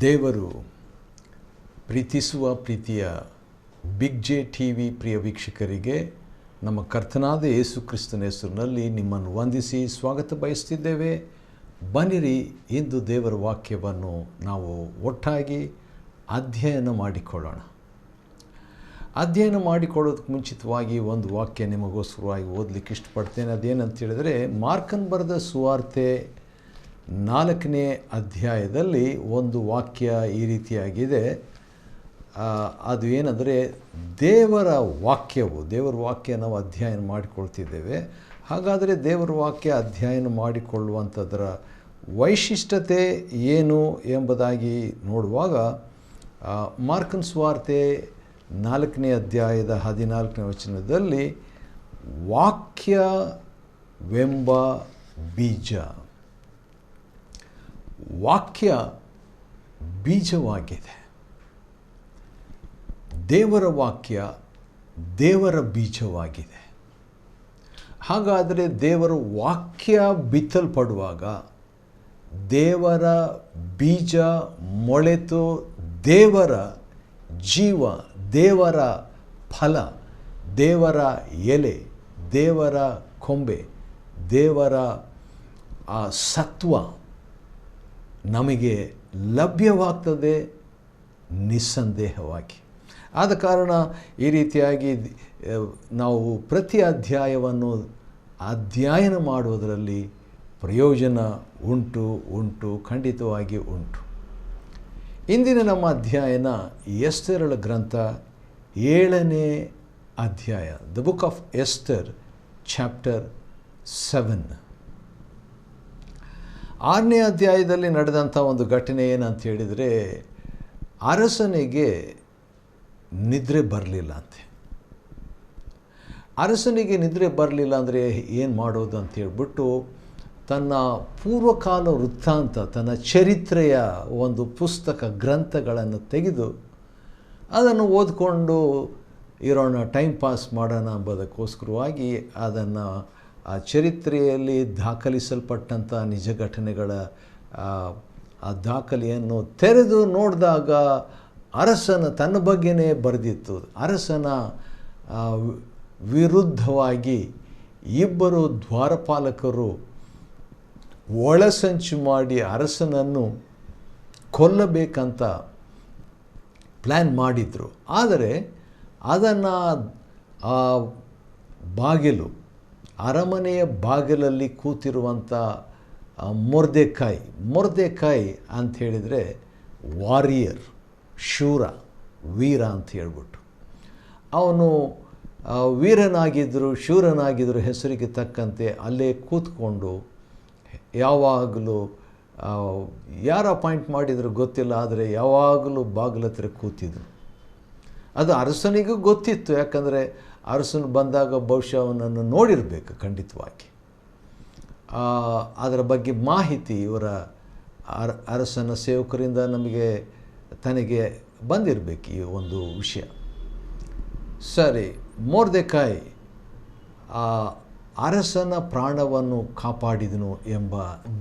ದೇವರು ಪ್ರೀತಿಸುವ ಪ್ರೀತಿಯ ಬಿಗ್ ಜೆ ಟಿ ವಿ ಪ್ರಿಯ ವೀಕ್ಷಕರಿಗೆ ನಮ್ಮ ಕರ್ತನಾದ ಯೇಸು ಕ್ರಿಸ್ತನ ಹೆಸರಿನಲ್ಲಿ ನಿಮ್ಮನ್ನು ವಂದಿಸಿ ಸ್ವಾಗತ ಬಯಸ್ತಿದ್ದೇವೆ. ಬನ್ನಿರಿ, ಇಂದು ದೇವರ ವಾಕ್ಯವನ್ನು ನಾವು ಒಟ್ಟಾಗಿ ಅಧ್ಯಯನ ಮಾಡಿಕೊಳ್ಳೋಣ. ಅಧ್ಯಯನ ಮಾಡಿಕೊಳ್ಳೋದಕ್ಕೆ ಮುಂಚಿತವಾಗಿ ಒಂದು ವಾಕ್ಯ ನಿಮಗೋಸ್ಕರವಾಗಿ ಓದಲಿಕ್ಕೆ ಇಷ್ಟಪಡ್ತೇನೆ. ಅದೇನಂತ ಹೇಳಿದರೆ, ಮಾರ್ಕನ್ ಬರೆದ ಸುವಾರ್ತೆ 4ನೇ ಅಧ್ಯಾಯದಲ್ಲಿ ಒಂದು ವಾಕ್ಯ ಈ ರೀತಿಯಾಗಿದೆ. ಅದು ಏನಂದರೆ, ದೇವರ ವಾಕ್ಯ ನಾವು ಅಧ್ಯಯನ ಮಾಡಿಕೊಳ್ತಿದ್ದೇವೆ. ಹಾಗಾದರೆ ದೇವರ ವಾಕ್ಯ ಅಧ್ಯಯನ ಮಾಡಿಕೊಳ್ಳುವಂಥದ್ದರ ವೈಶಿಷ್ಟ್ಯತೆ ಏನು ಎಂಬುದಾಗಿ ನೋಡುವಾಗ, ಮಾರ್ಕನ್ ಸುವಾರ್ತೆ 4ನೇ ಅಧ್ಯಾಯದ 14ನೇ ವಚನದಲ್ಲಿ ವಾಕ್ಯವೆಂಬ ಬೀಜ, ವಾಕ್ಯ ಬೀಜವಾಗಿದೆ. ದೇವರ ವಾಕ್ಯ ದೇವರ ಬೀಜವಾಗಿದೆ. ಹಾಗಾದರೆ ದೇವರ ವಾಕ್ಯ ಬಿತ್ತಲ್ಪಡುವಾಗ ದೇವರ ಬೀಜ ಮೊಳೆತು ದೇವರ ಜೀವ, ದೇವರ ಫಲ, ದೇವರ ಎಲೆ, ದೇವರ ಕೊಂಬೆ, ದೇವರ ಆ ಸತ್ವ ನಮಗೆ ಲಭ್ಯವಾಗ್ತದೆ ನಿಸ್ಸಂದೇಹವಾಗಿ. ಆದ ಕಾರಣ ಈ ರೀತಿಯಾಗಿ ನಾವು ಪ್ರತಿ ಅಧ್ಯಾಯವನ್ನು ಅಧ್ಯಯನ ಮಾಡುವುದರಲ್ಲಿ ಪ್ರಯೋಜನ ಉಂಟು, ಖಂಡಿತವಾಗಿ ಉಂಟು. ಇಂದಿನ ನಮ್ಮ ಅಧ್ಯಯನ ಎಸ್ತೇರಳ ಗ್ರಂಥ 7ನೇ ಅಧ್ಯಾಯ, the book of Esther, chapter 7. 6ನೇ ಅಧ್ಯಾಯದಲ್ಲಿ ನಡೆದಂಥ ಒಂದು ಘಟನೆ ಏನಂತ ಹೇಳಿದರೆ, ಅರಸನಿಗೆ ನಿದ್ರೆ ಬರಲಿಲ್ಲ ಅಂತೆ. ಅರಸನಿಗೆ ನಿದ್ರೆ ಬರಲಿಲ್ಲ ಅಂದರೆ ಏನು ಮಾಡೋದು ಅಂತ ಹೇಳ್ಬಿಟ್ಟು ತನ್ನ ಪೂರ್ವಕಾಲ ವೃತ್ತಾಂತ, ತನ್ನ ಚರಿತ್ರೆಯ ಒಂದು ಪುಸ್ತಕ ಗ್ರಂಥಗಳನ್ನು ತೆಗೆದು ಅದನ್ನು ಓದಿಕೊಂಡು ಇರೋಣ, ಟೈಮ್ ಪಾಸ್ ಮಾಡೋಣ ಎಂಬುದಕ್ಕೋಸ್ಕರವಾಗಿ ಅದನ್ನು ಆ ಚರಿತ್ರೆಯಲ್ಲಿ ದಾಖಲಿಸಲ್ಪಟ್ಟಂಥ ನಿಜ ಘಟನೆಗಳ ಆ ದಾಖಲೆಯನ್ನು ತೆರೆದು ನೋಡಿದಾಗ ಅರಸನ ತನ್ನ ಬಗ್ಗೆನೇ ಬರೆದಿತ್ತು. ಅರಸನ ವಿರುದ್ಧವಾಗಿ ಇಬ್ಬರು ದ್ವಾರಪಾಲಕರು ಒಳಸಂಚು ಮಾಡಿ ಅರಸನನ್ನು ಕೊಲ್ಲಬೇಕಂತ ಪ್ಲ್ಯಾನ್ ಮಾಡಿದರು. ಆದರೆ ಅದನ್ನು ಆ ಬಾಗಿಲು, ಅರಮನೆಯ ಬಾಗಿಲಲ್ಲಿ ಕೂತಿರುವಂಥ ಮೊರ್ದೆಕಾಯ್ ಅಂತ ಹೇಳಿದರೆ ವಾರಿಯರ್, ಶೂರ, ವೀರ ಅಂತ ಹೇಳ್ಬಿಟ್ಟು, ಅವನು ಶೂರನಾಗಿದ್ದರು ಹೆಸರಿಗೆ ತಕ್ಕಂತೆ ಅಲ್ಲೇ ಕೂತ್ಕೊಂಡು ಯಾವಾಗಲೂ ಯಾರು ಅಪಾಯಿಂಟ್ ಮಾಡಿದ್ರು ಗೊತ್ತಿಲ್ಲ, ಆದರೆ ಯಾವಾಗಲೂ ಬಾಗಿಲ ಹತ್ರ ಕೂತಿದ್ರು. ಅದು ಅರಸನಿಗೂ ಗೊತ್ತಿತ್ತು, ಯಾಕಂದರೆ ಅರಸನು ಬಂದಾಗ ಬಹುಶಃ ಅವನನ್ನು ನೋಡಿರಬೇಕು ಖಂಡಿತವಾಗಿ. ಅದರ ಬಗ್ಗೆ ಮಾಹಿತಿ ಇವರ ಅರಸನ ಸೇವಕರಿಂದ ತನಗೆ ಬಂದಿರಬೇಕು ಈ ಒಂದು ವಿಷಯ. ಸರಿ, ಮೊರ್ದೆಕಾಯ್ ಅರಸನ ಪ್ರಾಣವನ್ನು ಕಾಪಾಡಿದನು ಎಂಬ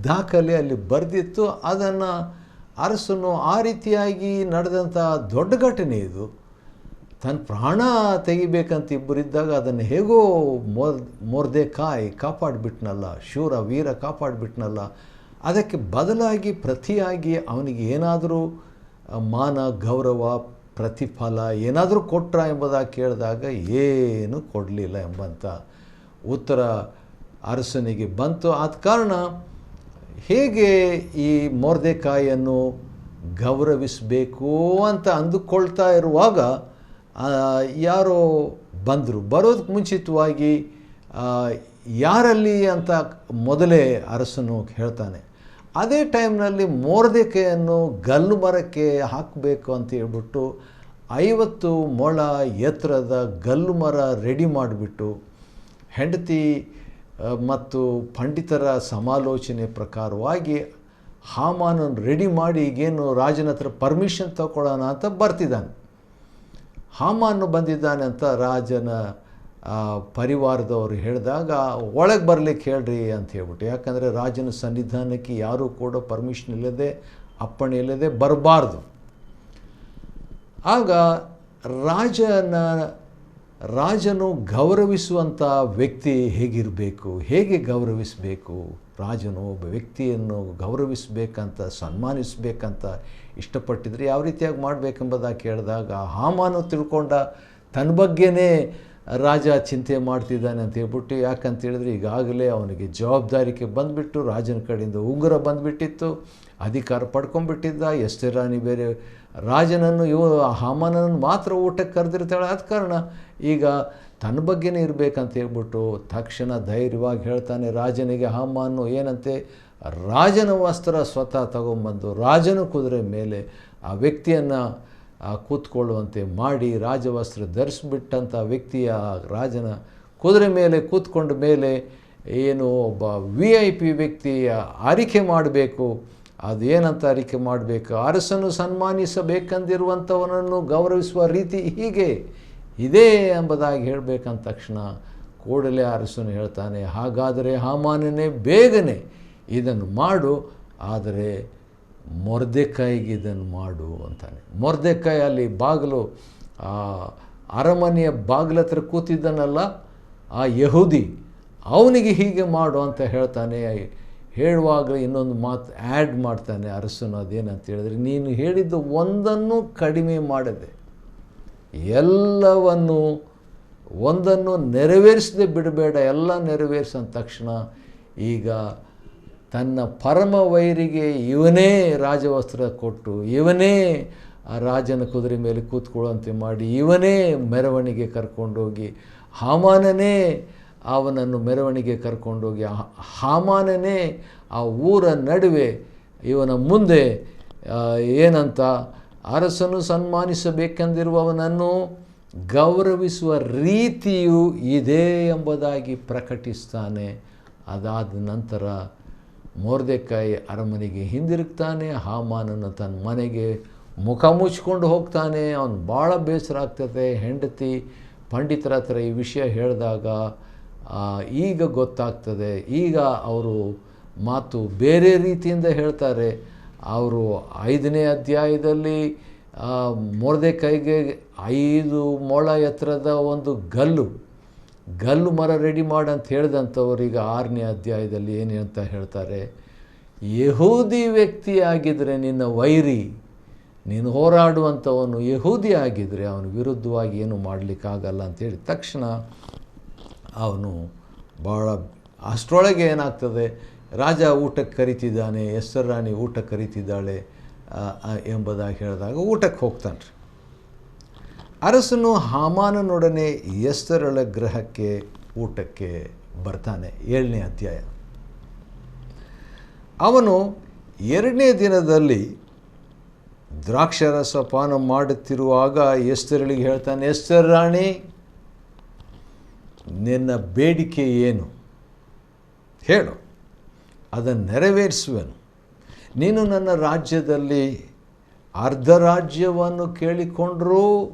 ದಾಖಲೆ ಅಲ್ಲಿ ಬರೆದಿತ್ತು. ಅದನ್ನು ಅರಸನು ಆ ರೀತಿಯಾಗಿ ನಡೆದಂಥ ದೊಡ್ಡ ಘಟನೆ ಇದು. ತನ್ನ ಪ್ರಾಣ ತೆಗಿಬೇಕಂತ ಇಬ್ಬರಿದ್ದಾಗ ಅದನ್ನು ಹೇಗೋ ಮೊರ್ದೆಕಾಯ್ ಕಾಪಾಡಿಬಿಟ್ನಲ್ಲ, ಶೂರ ವೀರ ಕಾಪಾಡಿಬಿಟ್ನಲ್ಲ. ಅದಕ್ಕೆ ಬದಲಾಗಿ ಪ್ರತಿಯಾಗಿ ಅವನಿಗೆ ಏನಾದರೂ ಮಾನ, ಗೌರವ, ಪ್ರತಿಫಲ ಏನಾದರೂ ಕೊಟ್ರ ಎಂಬುದಾಗಿ ಕೇಳಿದಾಗ ಏನೂ ಕೊಡಲಿಲ್ಲ ಎಂಬಂಥ ಉತ್ತರ ಅರಸನಿಗೆ ಬಂತು. ಆದ ಕಾರಣ ಹೇಗೆ ಈ ಮೊರ್ದೆಕಾಯನ್ನು ಗೌರವಿಸಬೇಕು ಅಂತ ಅಂದುಕೊಳ್ತಾ ಇರುವಾಗ ಯಾರೋ ಬಂದರು. ಬರೋದಕ್ಕೆ ಮುಂಚಿತವಾಗಿ ಯಾರಲ್ಲಿ ಅಂತ ಮೊದಲೇ ಅರಸನು ಹೇಳ್ತಾನೆ. ಅದೇ ಟೈಮ್ನಲ್ಲಿ ಮೊರ್ದೆಕಾಯನ್ನು ಗಲ್ಲು ಮರಕ್ಕೆ ಹಾಕಬೇಕು ಅಂತ ಹೇಳ್ಬಿಟ್ಟು 50 ಮೊಳ ಎತ್ತರದ ಗಲ್ಲು ಮರ ರೆಡಿ ಮಾಡಿಬಿಟ್ಟು, ಹೆಂಡತಿ ಮತ್ತು ಪಂಡಿತರ ಸಮಾಲೋಚನೆ ಪ್ರಕಾರವಾಗಿ ಹಾಮಾನನ್ನು ರೆಡಿ ಮಾಡಿ ಈಗೇನು ರಾಜನ ಹತ್ರ ಪರ್ಮಿಷನ್ ತಗೊಳ್ಳೋಣ ಅಂತ ಬರ್ತಿದ್ದಾನೆ. ಹಾಮಾನು ಬಂದಿದ್ದಾನೆ ಅಂತ ರಾಜನ ಪರಿವಾರದವರು ಹೇಳಿದಾಗ ಒಳಗೆ ಬರಲಿಕ್ಕೆ ಹೇಳ್ರಿ ಅಂತ ಹೇಳ್ಬಿಟ್ಟು, ಯಾಕಂದರೆ ರಾಜನ ಸನ್ನಿಧಾನಕ್ಕೆ ಯಾರೂ ಕೂಡ ಪರ್ಮಿಷನ್ ಇಲ್ಲದೆ ಅಪ್ಪಣೆ ಇಲ್ಲದೆ ಬರಬಾರ್ದು. ಆಗ ರಾಜನು ಗೌರವಿಸುವಂಥ ವ್ಯಕ್ತಿ ಹೇಗಿರಬೇಕು, ಹೇಗೆ ಗೌರವಿಸಬೇಕು, ರಾಜನು ಒಬ್ಬ ವ್ಯಕ್ತಿಯನ್ನು ಗೌರವಿಸಬೇಕಂತ ಸನ್ಮಾನಿಸಬೇಕಂತ ಇಷ್ಟಪಟ್ಟಿದ್ರೆ ಯಾವ ರೀತಿಯಾಗಿ ಮಾಡಬೇಕೆಂಬುದಾಗಿ ಕೇಳಿದಾಗ ಹಾಮಾನು ತಿಳ್ಕೊಂಡ ತನ್ನ ಬಗ್ಗೆನೇ ರಾಜ ಚಿಂತೆ ಮಾಡ್ತಿದ್ದಾನೆ ಅಂತ ಹೇಳ್ಬಿಟ್ಟು, ಯಾಕಂತ ಹೇಳಿದ್ರೆ ಈಗಾಗಲೇ ಅವನಿಗೆ ಜವಾಬ್ದಾರಿಕೆ ಬಂದುಬಿಟ್ಟು ರಾಜನ ಕಡೆಯಿಂದ ಉಂಗುರ ಬಂದುಬಿಟ್ಟಿತ್ತು, ಅಧಿಕಾರ ಪಡ್ಕೊಂಡ್ಬಿಟ್ಟಿದ್ದ. ಎಸ್ತೇರ್ ರಾಣಿ ಬೇರೆ ರಾಜನನ್ನು ಹಾಮಾನನ್ನು ಮಾತ್ರ ಊಟಕ್ಕೆ ಕರೆದಿರ್ತಾಳೆ. ಆದ ಕಾರಣ ಈಗ ತನ್ನ ಬಗ್ಗೆನೇ ಇರಬೇಕಂತ ಹೇಳ್ಬಿಟ್ಟು ತಕ್ಷಣ ಧೈರ್ಯವಾಗಿ ಹೇಳ್ತಾನೆ ರಾಜನಿಗೆ. ಹಾಮಾನು ಏನಂತೆ, ರಾಜನ ವಸ್ತ್ರ ಸ್ವತಃ ತಗೊಂಬಂದು ರಾಜನ ಕುದುರೆ ಮೇಲೆ ಆ ವ್ಯಕ್ತಿಯನ್ನು ಕೂತ್ಕೊಳ್ಳುವಂತೆ ಮಾಡಿ ರಾಜವಸ್ತ್ರ ಧರಿಸ್ಬಿಟ್ಟಂಥ ವ್ಯಕ್ತಿಯ ರಾಜನ ಕುದುರೆ ಮೇಲೆ ಕೂತ್ಕೊಂಡ ಮೇಲೆ ಏನು ಒಬ್ಬ VIP ವ್ಯಕ್ತಿಯ ಆರಿಕೆ ಮಾಡಬೇಕು. ಅದೇನಂತ ಆರಿಕೆ ಮಾಡಬೇಕು, ಅರಸನು ಸನ್ಮಾನಿಸಬೇಕೆಂದಿರುವಂಥವನನ್ನು ಗೌರವಿಸುವ ರೀತಿ ಹೀಗೆ ಇದೇ ಎಂಬುದಾಗಿ ಹೇಳಬೇಕಂದ ತಕ್ಷಣ ಕೂಡಲೇ ಅರಸನು ಹೇಳ್ತಾನೆ, ಹಾಗಾದರೆ ಹಾಮಾನನೇ ಬೇಗನೆ ಇದನ್ನು ಮಾಡು, ಆದರೆ ಮೊರ್ದೆಕಾಯಿಗೆ ಇದನ್ನು ಮಾಡು ಅಂತಾನೆ. ಮೊರ್ದೆಕಾಯಿ ಅಲ್ಲಿ ಬಾಗಿಲು ಅರಮನೆಯ ಬಾಗಿಲ ಹತ್ರ ಕೂತಿದ್ದನಲ್ಲ ಆ ಯಹೂದಿ, ಅವನಿಗೆ ಹೀಗೆ ಮಾಡು ಅಂತ ಹೇಳ್ತಾನೆ. ಹೇಳುವಾಗಲೇ ಇನ್ನೊಂದು ಮಾತು ಆ್ಯಡ್ ಮಾಡ್ತಾನೆ ಅರಸನು. ಅದೇನಂತ ಹೇಳಿದ್ರೆ, ನೀನು ಹೇಳಿದ್ದು ಒಂದನ್ನು ಕಡಿಮೆ ಮಾಡದೆ ಒಂದನ್ನು ನೆರವೇರಿಸದೆ ಬಿಡಬೇಡ, ಎಲ್ಲ ನೆರವೇರಿಸಂದ ತಕ್ಷಣ ಈಗ ತನ್ನ ಪರಮ ವೈರಿಗೆ ಇವನೇ ರಾಜವಸ್ತ್ರ ಕೊಟ್ಟು, ಇವನೇ ಆ ರಾಜನ ಕುದುರೆ ಮೇಲೆ ಕೂತ್ಕೊಳ್ಳುವಂತೆ ಮಾಡಿ, ಇವನೇ ಮೆರವಣಿಗೆ ಕರ್ಕೊಂಡೋಗಿ, ಹಾಮಾನನೇ ಅವನನ್ನು ಮೆರವಣಿಗೆ ಕರ್ಕೊಂಡೋಗಿ, ಹಾಮಾನನೇ ಆ ಊರ ನಡುವೆ ಇವನ ಮುಂದೆ ಏನಂತ ಅರಸನು ಸನ್ಮಾನಿಸಬೇಕೆಂದಿರುವವನನ್ನು ಗೌರವಿಸುವ ರೀತಿಯು ಇದೆ ಎಂಬುದಾಗಿ ಪ್ರಕಟಿಸ್ತಾನೆ. ಅದಾದ ನಂತರ ಮೊರ್ದೆಕಾಯಿ ಅರಮನೆಗೆ ಹಿಂದಿರುಗ್ತಾನೆ. ಹಾಮಾನನ್ನು ತನ್ನ ಮನೆಗೆ ಮುಖ ಮುಚ್ಕೊಂಡು ಹೋಗ್ತಾನೆ. ಅವನು ಭಾಳ ಬೇಸರ ಆಗ್ತದೆ. ಹೆಂಡತಿ ಪಂಡಿತರ ಹತ್ರ ಈ ವಿಷಯ ಹೇಳಿದಾಗ ಈಗ ಗೊತ್ತಾಗ್ತದೆ. ಈಗ ಅವರು ಮಾತು ಬೇರೆ ರೀತಿಯಿಂದ ಹೇಳ್ತಾರೆ. ಅವರು 5ನೇ ಅಧ್ಯಾಯದಲ್ಲಿ ಮೊರ್ದೆಕಾಯಿಗೆ 5 ಮೊಳ ಎತ್ತರದ ಒಂದು ಗಲ್ಲು ಮರ ರೆಡಿ ಮಾಡಂತ ಹೇಳಿದಂಥವ್ರು ಈಗ 6ನೇ ಅಧ್ಯಾಯದಲ್ಲಿ ಏನು ಅಂತ ಹೇಳ್ತಾರೆ, ಯಹೂದಿ ವ್ಯಕ್ತಿ ಆಗಿದ್ದರೆ ನಿನ್ನ ವೈರಿ, ನೀನು ಹೋರಾಡುವಂಥವನು ಯಹೂದಿ ಆಗಿದ್ದರೆ ಅವನ ವಿರುದ್ಧವಾಗಿ ಏನು ಮಾಡಲಿಕ್ಕಾಗಲ್ಲ ಅಂಥೇಳಿ ತಕ್ಷಣ ಅವನು ಭಾಳ ಅಷ್ಟರೊಳಗೆ ಏನಾಗ್ತದೆ, ರಾಜ ಊಟಕ್ಕೆ ಕರಿತಿದ್ದಾನೆ, ಎಸ್ತೇರ್ ರಾಣಿ ಊಟಕ್ಕೆ ಕರಿತಿದ್ದಾಳೆ ಎಂಬುದಾಗಿ ಹೇಳಿದಾಗ ಊಟಕ್ಕೆ ಹೋಗ್ತಾನೆ. ಅರಸನು ಹಾಮಾನನೊಡನೆ ಎಸ್ತೇರಳ ಗೃಹಕ್ಕೆ ಊಟಕ್ಕೆ ಬರ್ತಾನೆ. 7ನೇ ಅಧ್ಯಾಯ. ಅವನು 2ನೇ ದಿನದಲ್ಲಿ ದ್ರಾಕ್ಷಾರಸ ಪಾನ ಮಾಡುತ್ತಿರುವಾಗ ಎಸ್ತೇರಳಿಗೆ ಹೇಳ್ತಾನೆ, ಎಸ್ತೇರ್ ರಾಣಿ, ನಿನ್ನ ಬೇಡಿಕೆ ಏನು ಹೇಳು, ಅದನ್ನು ನೆರವೇರಿಸುವೆನು. ನೀನು ನನ್ನ ರಾಜ್ಯದಲ್ಲಿ ಅರ್ಧ ರಾಜ್ಯವನ್ನು ಕೇಳಿಕೊಂಡರೂ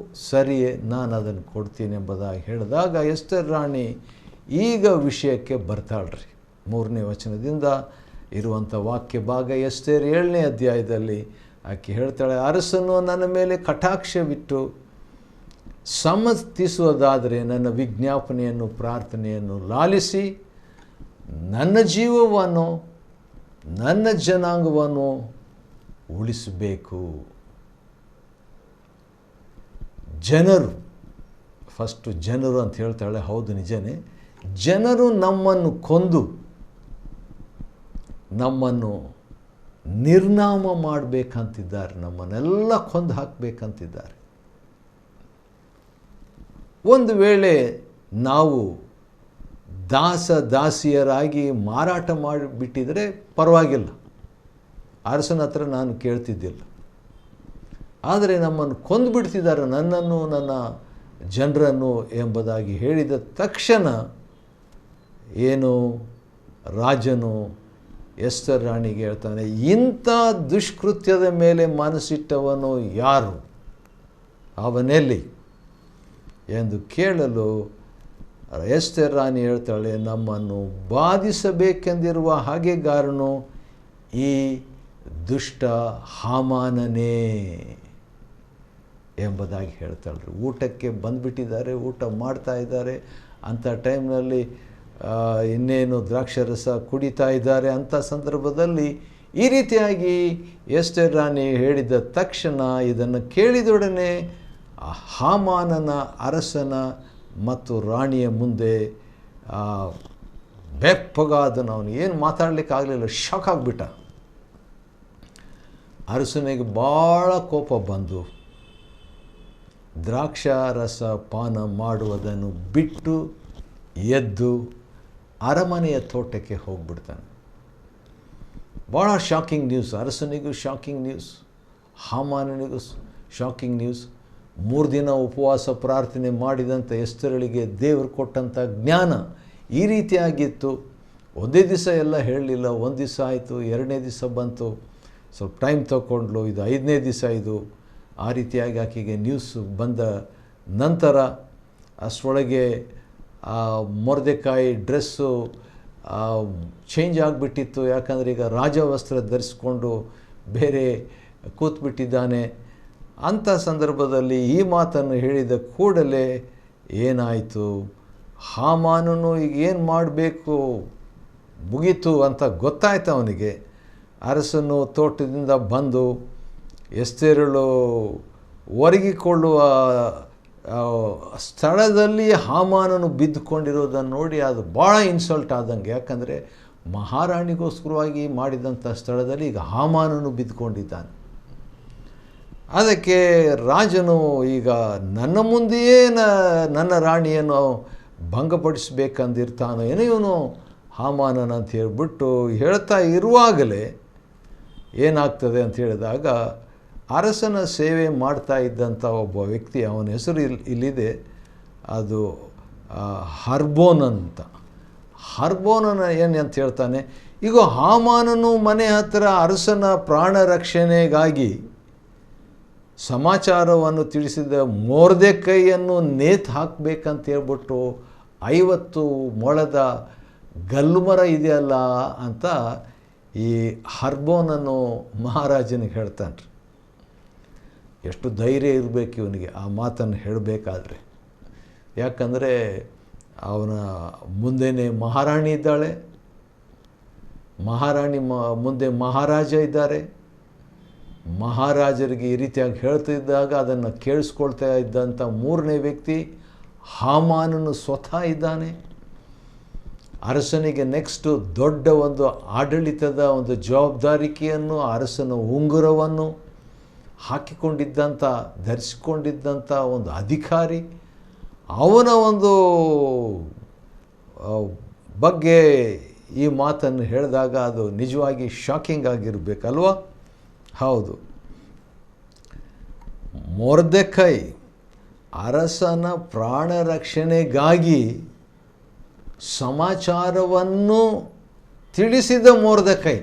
ಸರಿಯೇ, ನಾನು ಅದನ್ನು ಕೊಡ್ತೀನಿ ಎಂಬುದಾಗಿ ಹೇಳಿದಾಗ ಎಸ್ತೇರ್ ರಾಣಿ ಈಗ ವಿಷಯಕ್ಕೆ ಬರ್ತಾಳ್ರಿ. 3ನೇ ವಚನದಿಂದ ಇರುವಂಥ ವಾಕ್ಯ ಭಾಗ. ಎಸ್ತೇರ್ 7ನೇ ಅಧ್ಯಾಯದಲ್ಲಿ ಆಕೆ ಹೇಳ್ತಾಳೆ, ಅರಸನು ನನ್ನ ಮೇಲೆ ಕಟಾಕ್ಷವಿಟ್ಟು ಸಮ್ಮತಿಸುವುದಾದರೆ ನನ್ನ ವಿಜ್ಞಾಪನೆಯನ್ನು ಪ್ರಾರ್ಥನೆಯನ್ನು ಲಾಲಿಸಿ ನನ್ನ ಜೀವವನ್ನು ನನ್ನ ಜನಾಂಗವನ್ನು ಉಳಿಸಬೇಕು. ಜನರು ಅಂತ ಹೇಳ್ತಾಳೆ. ಹೌದು, ನಿಜನೇ. ಜನರು ನಮ್ಮನ್ನು ಕೊಂದು ನಮ್ಮನ್ನು ನಿರ್ನಾಮ ಮಾಡಬೇಕಂತಿದ್ದಾರೆ, ನಮ್ಮನ್ನೆಲ್ಲ ಕೊಂದು ಹಾಕಬೇಕಂತಿದ್ದಾರೆ. ಒಂದು ವೇಳೆ ನಾವು ದಾಸಿಯರಾಗಿ ಮಾರಾಟ ಮಾಡಿಬಿಟ್ಟಿದರೆ ಪರವಾಗಿಲ್ಲ, ಅರಸನ ಹತ್ರ ನಾನು ಕೇಳ್ತಿದ್ದಿಲ್ಲ. ಆದರೆ ನಮ್ಮನ್ನು ಕೊಂದುಬಿಡ್ತಿದ್ದಾರೆ, ನನ್ನನ್ನು ನನ್ನ ಜನರನ್ನು ಎಂಬುದಾಗಿ ಹೇಳಿದ ತಕ್ಷಣ ಏನು ರಾಜನು ಎಸ್ತೇರ್ ರಾಣಿಗೆ ಹೇಳ್ತಾನೆ, ಇಂಥ ದುಷ್ಕೃತ್ಯದ ಮೇಲೆ ಮನಸ್ಸಿಟ್ಟವನು ಯಾರು, ಅವನೆಲ್ಲಿ ಎಂದು ಕೇಳಲು ಎಸ್ತೇರ್ ರಾಣಿ ಹೇಳ್ತಾಳೆ, ನಮ್ಮನ್ನು ಬಾಧಿಸಬೇಕೆಂದಿರುವ ಹಾಗೆಗಾರನು ಈ ದುಷ್ಟ ಹಾಮಾನನೇ ಎಂಬುದಾಗಿ ಹೇಳ್ತಾಳ್ರಿ. ಊಟಕ್ಕೆ ಬಂದುಬಿಟ್ಟಿದ್ದಾರೆ, ಊಟ ಮಾಡ್ತಾ ಇದ್ದಾರೆ. ಅಂಥ ಟೈಮ್ನಲ್ಲಿ ಇನ್ನೇನು ದ್ರಾಕ್ಷಾರಸ ಕುಡಿತಾ ಇದ್ದಾರೆ. ಅಂಥ ಸಂದರ್ಭದಲ್ಲಿ ಈ ರೀತಿಯಾಗಿ ಎಸ್ತೇರ್ ರಾಣಿ ಹೇಳಿದ ತಕ್ಷಣ ಇದನ್ನು ಕೇಳಿದೊಡನೆ ಹಾಮಾನನ ಅರಸನ ಮತ್ತು ರಾಣಿಯ ಮುಂದೆ ಬೆಪ್ಪಗಾದನು. ಅವನು ಏನು ಮಾತಾಡಲಿಕ್ಕೆ ಆಗಲಿಲ್ಲ, ಶಾಕ್ ಆಗಿಬಿಟ್ಟ. ಅರಸನಿಗೆ ಭಾಳ ಕೋಪ ಬಂದು ದ್ರಾಕ್ಷಾರಸ ಪಾನ ಮಾಡುವುದನ್ನು ಬಿಟ್ಟು ಎದ್ದು ಅರಮನೆಯ ತೋಟಕ್ಕೆ ಹೋಗ್ಬಿಡ್ತಾನೆ. ಭಾಳ ಶಾಕಿಂಗ್ ನ್ಯೂಸ್. ಅರಸನಿಗೂ ಶಾಕಿಂಗ್ ನ್ಯೂಸ್, ಹಾಮಾನನಿಗೂ ಶಾಕಿಂಗ್ ನ್ಯೂಸ್. 3 ದಿನ ಉಪವಾಸ ಪ್ರಾರ್ಥನೆ ಮಾಡಿದಂಥ ಎಸ್ತೇರಳಿಗೆ ದೇವರು ಕೊಟ್ಟಂಥ ಜ್ಞಾನ ಈ ರೀತಿಯಾಗಿತ್ತು. ಒಂದೇ ದಿವಸ ಎಲ್ಲ ಹೇಳಲಿಲ್ಲ. 1 ದಿವಸ ಆಯಿತು, 2ನೇ ದಿವಸ ಬಂತು, ಸ್ವಲ್ಪ ಟೈಮ್ ತಗೊಂಡ್ಲು, ಇದು 5ನೇ ದಿವಸ ಇದು. ಆ ರೀತಿಯಾಗಿ ಆಕೆಗೆ ನ್ಯೂಸ್ ಬಂದ ನಂತರ ಅಷ್ಟರೊಳಗೆ ಮೊರ್ದೆಕಾಯಿ ಡ್ರೆಸ್ಸು ಚೇಂಜ್ ಆಗಿಬಿಟ್ಟಿತ್ತು. ಯಾಕಂದರೆ ಈಗ ರಾಜವಸ್ತ್ರ ಧರಿಸ್ಕೊಂಡು ಬೇರೆ ಕೂತ್ಬಿಟ್ಟಿದ್ದಾನೆ. ಅಂಥ ಸಂದರ್ಭದಲ್ಲಿ ಈ ಮಾತನ್ನು ಹೇಳಿದ ಕೂಡಲೇ ಏನಾಯಿತು, ಹಾಮಾನನು ಈಗ ಏನು ಮಾಡಬೇಕು ಮುಗೀತು ಅಂತ ಗೊತ್ತಾಯ್ತು ಅವನಿಗೆ. ಅರಸನು ತೋಟದಿಂದ ಬಂದು ಎಸ್ತೇರಳು ಒರಗಿಕೊಳ್ಳುವ ಸ್ಥಳದಲ್ಲಿ ಹಾಮಾನನು ಬಿದ್ದುಕೊಂಡಿರೋದನ್ನು ನೋಡಿ ಅದು ಭಾಳ ಇನ್ಸಲ್ಟ್ ಆದಂಗೆ. ಯಾಕಂದರೆ ಮಹಾರಾಣಿಗೋಸ್ಕರವಾಗಿ ಮಾಡಿದಂಥ ಸ್ಥಳದಲ್ಲಿ ಈಗ ಹಾಮಾನನು ಬಿದ್ದುಕೊಂಡಿದ್ದಾನೆ. ಅದಕ್ಕೆ ರಾಜನು ಈಗ ನನ್ನ ಮುಂದೆಯೇ ನನ್ನ ರಾಣಿಯನ್ನು ಭಂಗಪಡಿಸಬೇಕಂದಿರ್ತಾನೋ ಏನೋ ಇವನು ಹಾಮಾನನ ಅಂತ ಹೇಳಿಬಿಟ್ಟು ಹೇಳ್ತಾ ಇರುವಾಗಲೇ ಏನಾಗ್ತದೆ ಅಂತ ಹೇಳಿದಾಗ ಅರಸನ ಸೇವೆ ಮಾಡ್ತಾ ಇದ್ದಂಥ ಒಬ್ಬ ವ್ಯಕ್ತಿ, ಅವನ ಹೆಸರು ಇಲ್ಲಿದೆ, ಅದು ಹರ್ಬೋನ್ ಅಂತ. ಹರ್ಬೋನನ ಏನು ಅಂತ ಹೇಳ್ತಾನೆ, ಈಗ ಹಾಮಾನನು ಮನೆ ಹತ್ತಿರ ಅರಸನ ಪ್ರಾಣ ರಕ್ಷಣೆಗಾಗಿ ಸಮಾಚಾರವನ್ನು ತಿಳಿಸಿದ ಮೊರ್ದೆಕೈಯನ್ನು ನೇತು ಹಾಕಬೇಕಂತ ಹೇಳ್ಬಿಟ್ಟು 50 ಮೊಳದ ಗಲ್ಲುಮರ ಇದೆಯಲ್ಲ ಅಂತ ಈ ಹರ್ಬೋನನ್ನು ಮಹಾರಾಜನಿಗೆ ಹೇಳ್ತಾನೆ. ಎಷ್ಟು ಧೈರ್ಯ ಇರಬೇಕು ಇವನಿಗೆ ಆ ಮಾತನ್ನು ಹೇಳಬೇಕಾದ್ರೆ. ಯಾಕಂದರೆ ಅವನ ಮುಂದೆನೇ ಮಹಾರಾಣಿ ಇದ್ದಾಳೆ, ಮಹಾರಾಣಿ ಮುಂದೆ ಮಹಾರಾಜ ಇದ್ದಾರೆ. ಮಹಾರಾಜರಿಗೆ ಈ ರೀತಿಯಾಗಿ ಹೇಳ್ತಿದ್ದಾಗ ಅದನ್ನು ಕೇಳಿಸ್ಕೊಳ್ತಾ ಇದ್ದಂಥ 3ನೇ ವ್ಯಕ್ತಿ ಹಾಮಾನನು ಸ್ವತಃ ಇದ್ದಾನೆ. ಅರಸನಿಗೆ ನೆಕ್ಸ್ಟು ದೊಡ್ಡ ಒಂದು ಆಡಳಿತದ ಒಂದು ಜವಾಬ್ದಾರಿಕೆಯನ್ನು, ಅರಸನ ಉಂಗುರವನ್ನು ಹಾಕಿಕೊಂಡಿದ್ದಂಥ ಧರಿಸಿಕೊಂಡಿದ್ದಂಥ ಒಂದು ಅಧಿಕಾರಿ, ಅವನ ಒಂದು ಬಗ್ಗೆ ಈ ಮಾತನ್ನು ಹೇಳಿದಾಗ ಅದು ನಿಜವಾಗಿ ಶಾಕಿಂಗ್ ಆಗಿರಬೇಕಲ್ವ? ಹೌದು. ಮೊರ್ದೆಕೈ ಅರಸನ ಪ್ರಾಣ ರಕ್ಷಣೆಗಾಗಿ ಸಮಾಚಾರವನ್ನು ತಿಳಿಸಿದ ಮೊರ್ದೆಕೈ.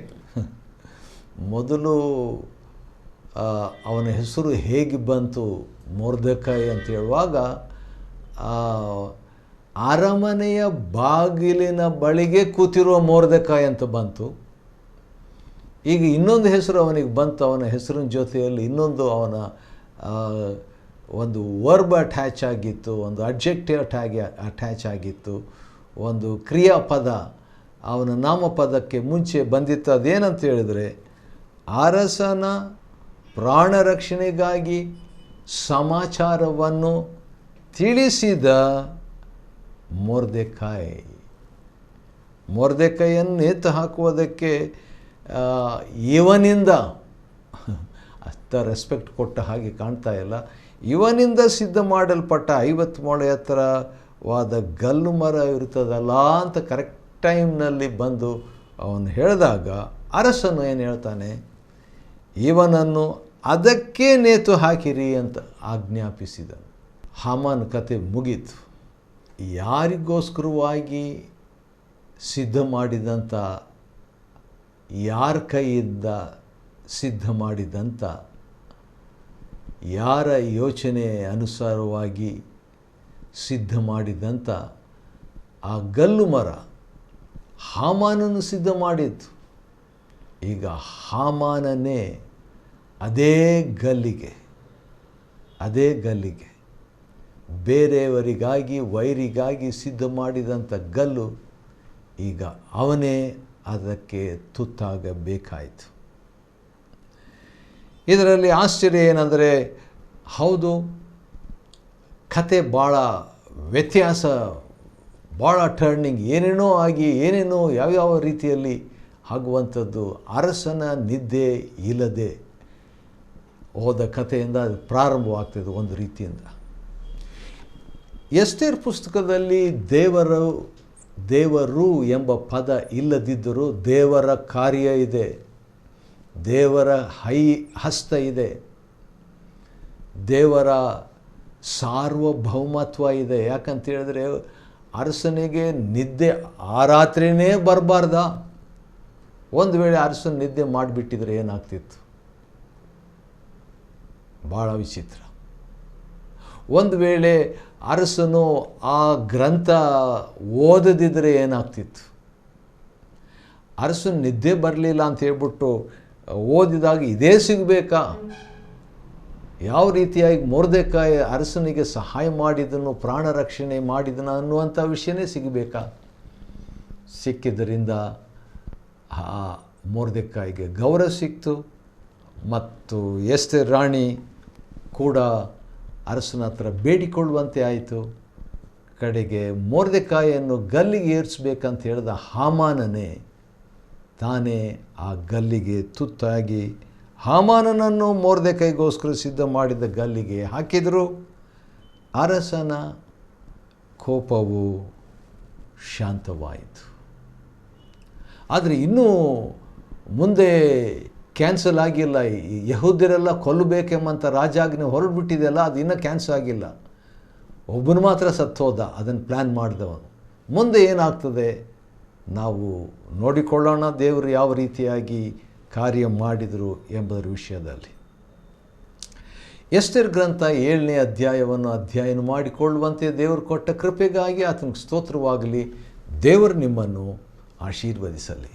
ಮೊದಲು ಅವನ ಹೆಸರು ಹೇಗೆ ಬಂತು ಮೊರ್ದೆಕೈ ಅಂತ ಹೇಳುವಾಗ ಅರಮನೆಯ ಬಾಗಿಲಿನ ಬಳಿಗೆ ಕೂತಿರುವ ಮೊರ್ದೆಕೈ ಅಂತ ಬಂತು. ಈಗ ಇನ್ನೊಂದು ಹೆಸರು ಅವನಿಗೆ ಬಂತು. ಅವನ ಹೆಸರಿನ ಜೊತೆಯಲ್ಲಿ ಇನ್ನೊಂದು ಅವನ ಒಂದು ವರ್ಬ್ ಅಟ್ಯಾಚ್ ಆಗಿತ್ತು, ಒಂದು ಅಡ್ಜೆಕ್ಟಿವ್ ಅಟ್ಯಾಚ್ ಆಗಿತ್ತು, ಒಂದು ಕ್ರಿಯಾಪದ ಅವನ ನಾಮಪದಕ್ಕೆ ಮುಂಚೆ ಬಂದಿತ್ತು. ಅದೇನಂತ ಹೇಳಿದರೆ ಅರಸನ ಪ್ರಾಣ ರಕ್ಷಣೆಗಾಗಿ ಸಮಾಚಾರವನ್ನು ತಿಳಿಸಿದ ಮೊರ್ದೆಕೈ. ಮೊರ್ದೆಕೈಯನ್ನು ನೇತು ಹಾಕುವುದಕ್ಕೆ ಇವನಿಂದ ಅಷ್ಟ ರೆಸ್ಪೆಕ್ಟ್ ಕೊಟ್ಟ ಹಾಗೆ ಕಾಣ್ತಾ ಇಲ್ಲ. ಇವನಿಂದ ಸಿದ್ಧ ಮಾಡಲ್ಪಟ್ಟ 50 ಮೊಳ ಎತ್ತರವಾದ ಗಲ್ಲು ಮರ ಇರ್ತದಲ್ಲ ಅಂತ ಕರೆಕ್ಟ್ ಟೈಮ್ನಲ್ಲಿ ಬಂದು ಅವನು ಹೇಳಿದಾಗ ಅರಸನು ಏನು ಹೇಳ್ತಾನೆ, ಇವನನ್ನು ಅದಕ್ಕೆ ನೇತು ಹಾಕಿರಿ ಅಂತ ಆಜ್ಞಾಪಿಸಿದನು. ಹಾಮಾನ ಕತೆ ಮುಗೀತು. ಯಾರಿಗೋಸ್ಕರವಾಗಿ ಸಿದ್ಧ ಮಾಡಿದಂಥ, ಯಾರ ಕೈಯಿಂದ ಸಿದ್ಧ ಮಾಡಿದಂಥ, ಯಾರ ಯೋಚನೆ ಅನುಸಾರವಾಗಿ ಸಿದ್ಧ ಮಾಡಿದಂಥ ಆ ಗಲ್ಲು ಮರ ಹಾಮಾನನ್ನು ಸಿದ್ಧ ಮಾಡಿತ್ತು. ಈಗ ಹಾಮಾನನೇ ಅದೇ ಗಲ್ಲಿಗೆ ಬೇರೆಯವರಿಗಾಗಿ ವೈರಿಗಾಗಿ ಸಿದ್ಧ ಮಾಡಿದಂಥ ಗಲ್ಲು ಈಗ ಅವನೇ ಅದಕ್ಕೆ ತುತ್ತಾಗಬೇಕಾಯಿತು. ಇದರಲ್ಲಿ ಆಶ್ಚರ್ಯ ಏನಂದರೆ, ಹೌದು, ಕತೆ ಭಾಳ ವ್ಯತ್ಯಾಸ, ಭಾಳ ಟರ್ನಿಂಗ್, ಏನೇನೋ ಆಗಿ ಏನೇನೋ ಯಾವ್ಯಾವ ರೀತಿಯಲ್ಲಿ ಆಗುವಂಥದ್ದು. ಅರಸನ ನಿದ್ದೆ ಇಲ್ಲದೆ ಹೋದ ಕಥೆಯಿಂದ ಅದು ಪ್ರಾರಂಭವಾಗ್ತದೆ ಒಂದು ರೀತಿಯಿಂದ. ಎಸ್ತೇರ್ ಪುಸ್ತಕದಲ್ಲಿ ದೇವರು ಎಂಬ ಪದ ಇಲ್ಲದಿದ್ದರೂ ದೇವರ ಕಾರ್ಯ ಇದೆ, ದೇವರ ಹಸ್ತ ಇದೆ, ದೇವರ ಸಾರ್ವಭೌಮತ್ವ ಇದೆ. ಯಾಕಂತ ಹೇಳಿದ್ರೆ ಅರಸನಿಗೆ ನಿದ್ದೆ ಆ ರಾತ್ರಿನೇ ಬರಬಾರ್ದ. ಒಂದು ವೇಳೆ ಅರಸನ ನಿದ್ದೆ ಮಾಡಿಬಿಟ್ಟಿದ್ರೆ ಏನಾಗ್ತಿತ್ತು? ಭಾಳ ವಿಚಿತ್ರ. ಒಂದು ವೇಳೆ ಅರಸನು ಆ ಗ್ರಂಥ ಓದದಿದ್ದರೆ ಏನಾಗ್ತಿತ್ತು? ಅರಸನ ನಿದ್ದೆ ಬರಲಿಲ್ಲ ಅಂತ ಹೇಳ್ಬಿಟ್ಟು ಓದಿದಾಗ ಇದೇ ಸಿಗಬೇಕಾ? ಯಾವ ರೀತಿಯಾಗಿ ಮೊರ್ದೆಕಾಯಿ ಅರಸನಿಗೆ ಸಹಾಯ ಮಾಡಿದನು, ಪ್ರಾಣ ರಕ್ಷಣೆ ಮಾಡಿದನು ಅನ್ನುವಂಥ ವಿಷಯನೇ ಸಿಗಬೇಕಾ? ಸಿಕ್ಕಿದ್ದರಿಂದ ಆ ಮೊರ್ದೆಕಾಯಿಗೆ ಗೌರವ ಸಿಕ್ತು. ಮತ್ತು ಎಸ್ತೇರ್ ರಾಣಿ ಕೂಡ ಅರಸನ ಹತ್ರ ಬೇಡಿಕೊಳ್ಳುವಂತೆ ಆಯಿತು. ಕಡೆಗೆ ಮೊರ್ದೆಕಾಯಿಯನ್ನು ಗಲ್ಲಿಗೆ ಏರಿಸಬೇಕಂತ ಹೇಳಿದ ಹಾಮಾನನೇ ತಾನೇ ಆ ಗಲ್ಲಿಗೆ ತುತ್ತಾಗಿ ಹಾಮಾನನನ್ನು ಮೊರ್ದೆಕಾಯಿಗೋಸ್ಕರ ಸಿದ್ಧ ಮಾಡಿದ ಗಲ್ಲಿಗೆ ಹಾಕಿದರು. ಅರಸನ ಕೋಪವು ಶಾಂತವಾಯಿತು. ಆದರೆ ಇನ್ನೂ ಮುಂದೆ ಕ್ಯಾನ್ಸಲ್ ಆಗಿಲ್ಲ. ಯಹೂದ್ಯರೆಲ್ಲ ಕೊಲ್ಲಬೇಕೆಂಬಂಥ ರಾಜಾಜ್ಞೆ ಹೊರಡ್ಬಿಟ್ಟಿದೆಯಲ್ಲ, ಅದು ಇನ್ನೂ ಕ್ಯಾನ್ಸಲ್ ಆಗಿಲ್ಲ. ಒಬ್ಬನು ಮಾತ್ರ ಸತ್ತೋದ, ಅದನ್ನು ಪ್ಲ್ಯಾನ್ ಮಾಡಿದವನು. ಮುಂದೆ ಏನಾಗ್ತದೆ ನಾವು ನೋಡಿಕೊಳ್ಳೋಣ, ದೇವರು ಯಾವ ರೀತಿಯಾಗಿ ಕಾರ್ಯ ಮಾಡಿದರು ಎಂಬುದರ ವಿಷಯದಲ್ಲಿ. ಎಸ್ತೇರ್ ಗ್ರಂಥ 7ನೇ ಅಧ್ಯಾಯವನ್ನು ಅಧ್ಯಯನ ಮಾಡಿಕೊಳ್ಳುವಂತೆ ದೇವರು ಕೊಟ್ಟ ಕೃಪೆಗಾಗಿ ಆತನಿಗೆ ಸ್ತೋತ್ರವಾಗಲಿ. ದೇವರು ನಿಮ್ಮನ್ನು ಆಶೀರ್ವದಿಸಲಿ.